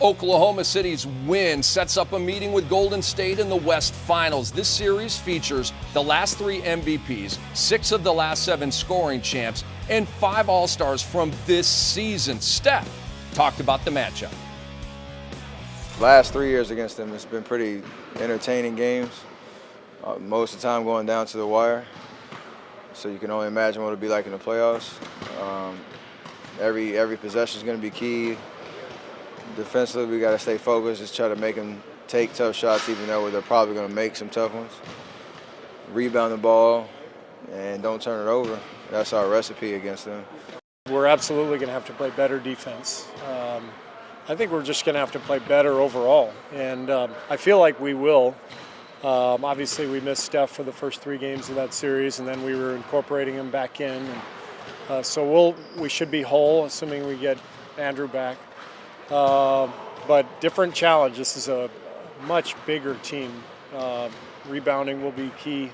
Oklahoma City's win sets up a meeting with Golden State in the West Finals. This series features the last 3 MVPs, 6 of the last 7 scoring champs, and 5 All-Stars from this season. Steph talked about the matchup. Last 3 years against them, it's been pretty entertaining games. Most of the time going down to the wire. So you can only imagine what it'll be like in the playoffs. Every possession is going to be key. Defensively, we got to stay focused, just try to make them take tough shots, even though they're probably going to make some tough ones. Rebound the ball and don't turn it over. That's our recipe against them. We're absolutely going to have to play better defense. I think we're just going to have to play better overall, and I feel like we will. Obviously, we missed Steph for the first 3 games of that series, and then we were incorporating him back in. And, so we should be whole, assuming we get Andrew back. But different challenge. This is a much bigger team. Rebounding will be key.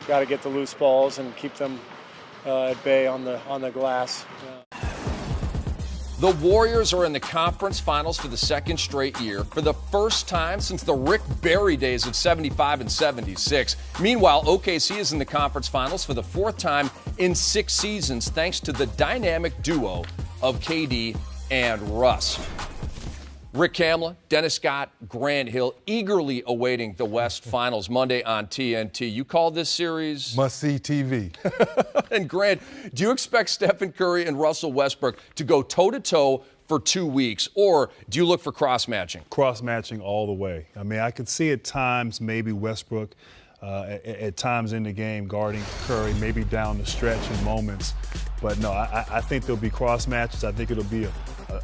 Got to get the loose balls and keep them at bay on the glass. The Warriors are in the conference finals for the 2nd straight year, for the first time since the Rick Barry days of 75 and 76. Meanwhile, OKC is in the conference finals for the 4th time in 6 seasons, thanks to the dynamic duo of KD and Russ. Rick Kamla, Dennis Scott, Grant Hill eagerly awaiting the West Finals Monday on TNT. You call this series must-see TV. And Grant, do you expect Stephen Curry and Russell Westbrook to go toe-to-toe for 2 weeks, or do you look for cross-matching? Cross-matching all the way. I mean, I could see at times maybe Westbrook at times in the game guarding Curry, maybe down the stretch in moments. But no, I think there'll be cross matches. I think it'll be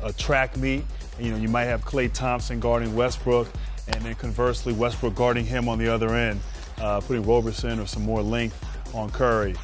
a track meet. You know, you might have Klay Thompson guarding Westbrook, and then conversely, Westbrook guarding him on the other end, putting Roberson or some more length on Curry.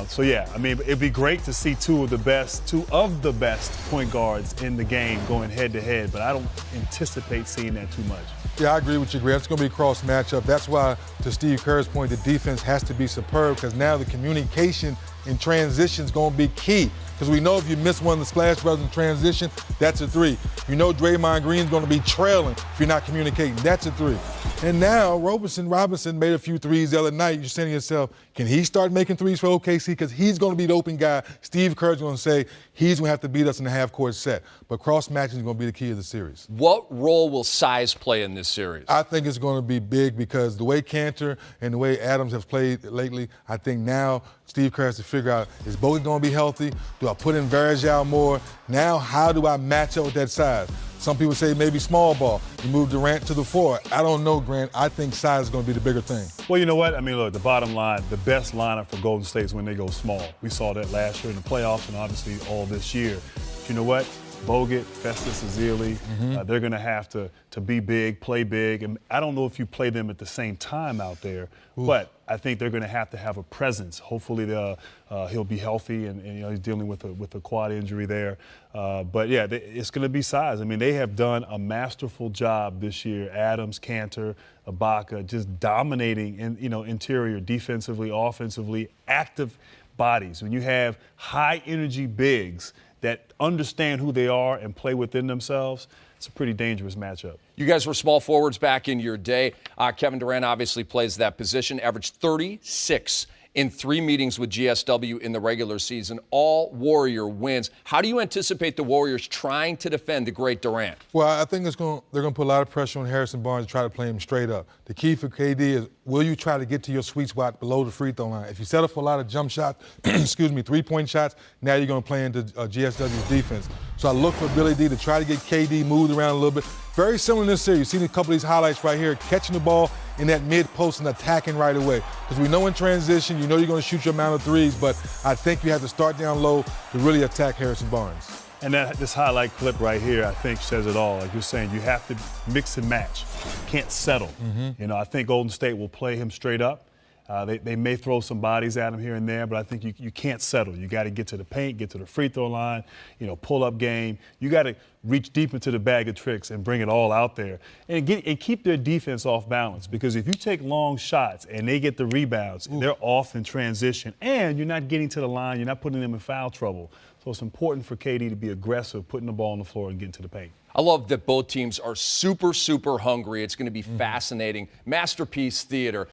So yeah, I mean, it'd be great to see two of the best point guards in the game going head to head, but I don't anticipate seeing that too much. Yeah, I agree with you, Grant. It's going to be a cross matchup. That's why, to Steve Kerr's point, the defense has to be superb, because now the communication in transition is going to be key. Because we know if you miss one of the Splash Brothers in transition, that's a 3. You know Draymond Green's going to be trailing if you're not communicating. That's a 3. And now Robinson made a few 3s the other night. You're saying to yourself, can he start making 3s for OKC? Because he's going to be the open guy. Steve Kerr's going to say he's going to have to beat us in the half-court set. But cross-matching is going to be the key of the series. What role will size play in this series? I think it's going to be big, because the way Kanter and the way Adams have played lately, I think now Steve Kerr has to figure out, is Bogut going to be healthy? Do I put in Varejao more? Now, how do I match up with that size? Some people say maybe small ball. You move Durant to the 4. I don't know, Grant. I think size is going to be the bigger thing. Well, you know what? I mean, look, the bottom line, the best lineup for Golden State is when they go small. We saw that last year in the playoffs and obviously all this year. But you know what? Bogut, Festus Ezeli, they're going to have to be big, play big. And I don't know if you play them at the same time out there, but I think they're going to have a presence. Hopefully he'll be healthy, and you know, he's dealing with a quad injury there. But yeah, it's going to be size. I mean, they have done a masterful job this year. Adams, Kanter, Ibaka, just dominating interior, defensively, offensively, active bodies. When you have high energy bigs that understand who they are and play within themselves, it's a pretty dangerous matchup. You guys were small forwards back in your day. Kevin Durant obviously plays that position, averaged 36 in 3 meetings with GSW in the regular season, all Warrior wins. How do you anticipate the Warriors trying to defend the great Durant? Well, I think they're going to put a lot of pressure on Harrison Barnes to try to play him straight up. The key for KD is, will you try to get to your sweet spot below the free throw line? If you settle for a lot of jump shots, 3-point shots, now you're going to play into GSW's defense. So I look for Billy D to try to get KD moved around a little bit. Very similar in this series. You've seen a couple of these highlights right here, catching the ball in that mid-post and attacking right away. Because we know in transition, you know you're going to shoot your amount of 3s, but I think you have to start down low to really attack Harrison Barnes. And this highlight clip right here, I think, says it all. Like you're saying, you have to mix and match. You can't settle. You know, I think Golden State will play him straight up. They may throw some bodies at him here and there, but I think you can't settle. You got to get to the paint, get to the free throw line, pull-up game. You got to reach deep into the bag of tricks and bring it all out there. And keep their defense off balance, because if you take long shots and they get the rebounds, they're off in transition, and you're not getting to the line, you're not putting them in foul trouble. So it's important for KD to be aggressive, putting the ball on the floor and getting to the paint. I love that both teams are super, super hungry. It's going to be fascinating. Masterpiece Theater.